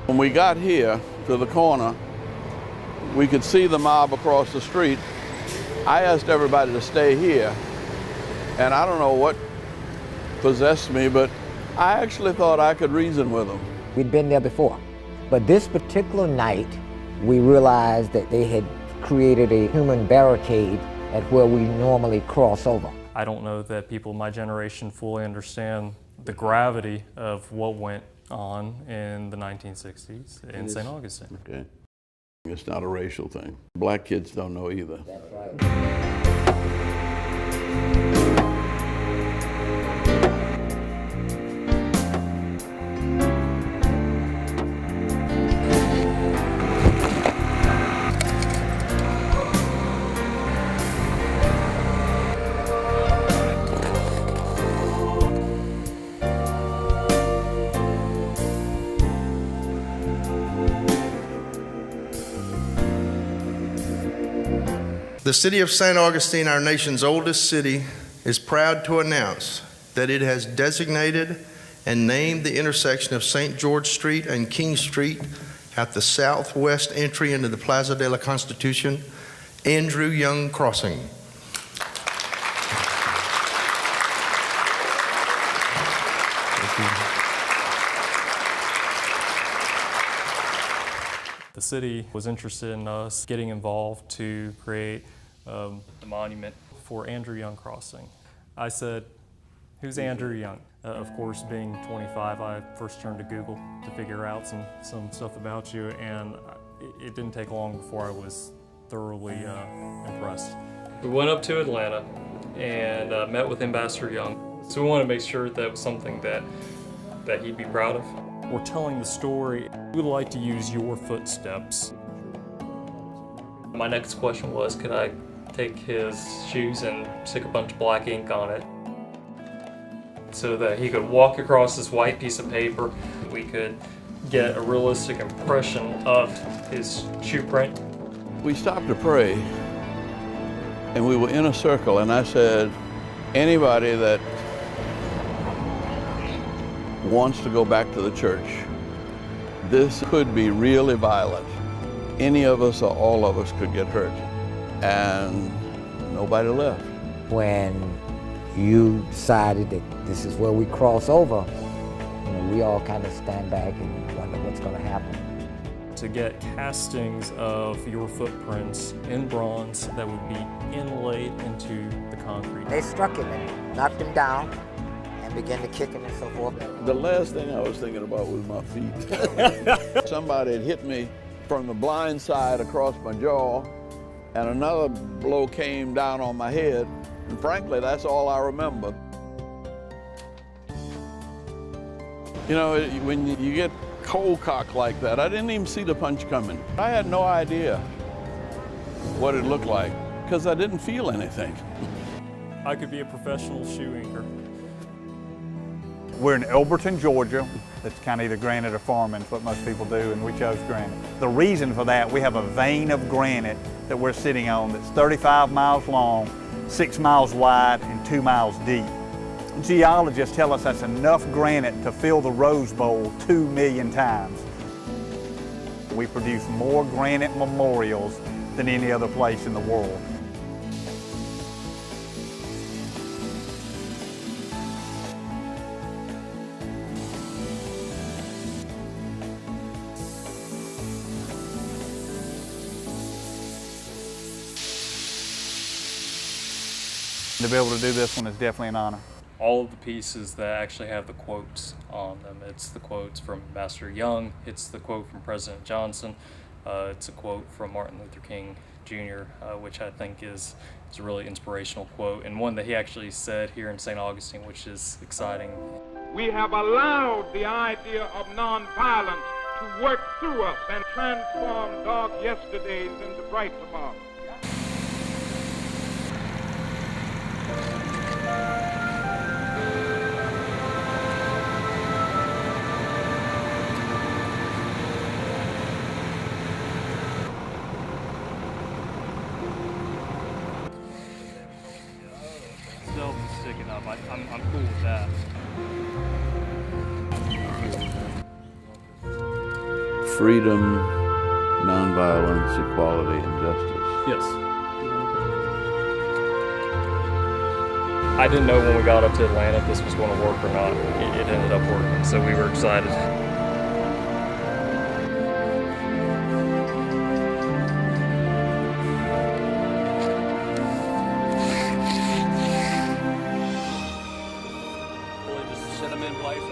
When we got here to the corner, we could see the mob across the street. I asked everybody to stay here, and I don't know what possessed me, but I actually thought I could reason with them. We'd been there before, but this particular night, we realized that they had created a human barricade at where we normally cross over. I don't know that people of my generation fully understand the gravity of what went on in the 1960s in St. Augustine. Okay. It's not a racial thing. Black kids don't know either. That's right. The city of St. Augustine, our nation's oldest city, is proud to announce that it has designated and named the intersection of St. George Street and King Street at the southwest entry into the Plaza de la Constitution, Andrew Young Crossing. The city was interested in us getting involved to create a monument for Andrew Young Crossing. I said, who's Andrew Young? Of course, being 25, I first turned to Google to figure out some stuff about you, and it didn't take long before I was thoroughly impressed. We went up to Atlanta and met with Ambassador Young. So we wanted to make sure that was something that he'd be proud of. We're telling the story. We would like to use your footsteps. My next question was, could I take his shoes and stick a bunch of black ink on it so that he could walk across this white piece of paper? We could get a realistic impression of his shoe print. We stopped to pray, and we were in a circle, and I said, anybody that wants to go back to the church, this could be really violent. Any of us or all of us could get hurt. And nobody left. When you decided that this is where we cross over, you know, we all kind of stand back and wonder what's going to happen. To get castings of your footprints in bronze that would be inlaid into the concrete. They struck him and knocked him down and began to kick him and so forth. The last thing I was thinking about was my feet. Somebody had hit me from the blind side across my jaw, and another blow came down on my head, and frankly, that's all I remember. You know, when you get cold cocked like that, I didn't even see the punch coming. I had no idea what it looked like, because I didn't feel anything. I could be a professional shoe inker. We're in Elberton, Georgia. It's kind of either granite or farming, is what most people do, and we chose granite. The reason for that, we have a vein of granite that we're sitting on that's 35 miles long, 6 miles wide, and 2 miles deep. Geologists tell us that's enough granite to fill the Rose Bowl 2 million times. We produce more granite memorials than any other place in the world. To be able to do this one is definitely an honor. All of the pieces that actually have the quotes on them. It's the quotes from Ambassador Young, it's the quote from President Johnson, it's a quote from Martin Luther King Jr., which I think is a really inspirational quote, and one that he actually said here in St. Augustine, which is exciting. We have allowed the idea of nonviolence to work through us and transform dark yesterdays into bright tomorrows. Sticking up. I'm cool with that. freedom, nonviolence, equality, and justice. Yes. I didn't know when we got up to Atlanta if this was going to work or not. It ended up working, so we were excited. Just set them in place.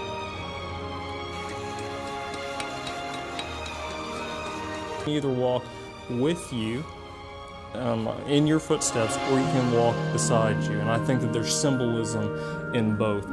Either walk with you in your footsteps, or you can walk beside you. And I think that there's symbolism in both.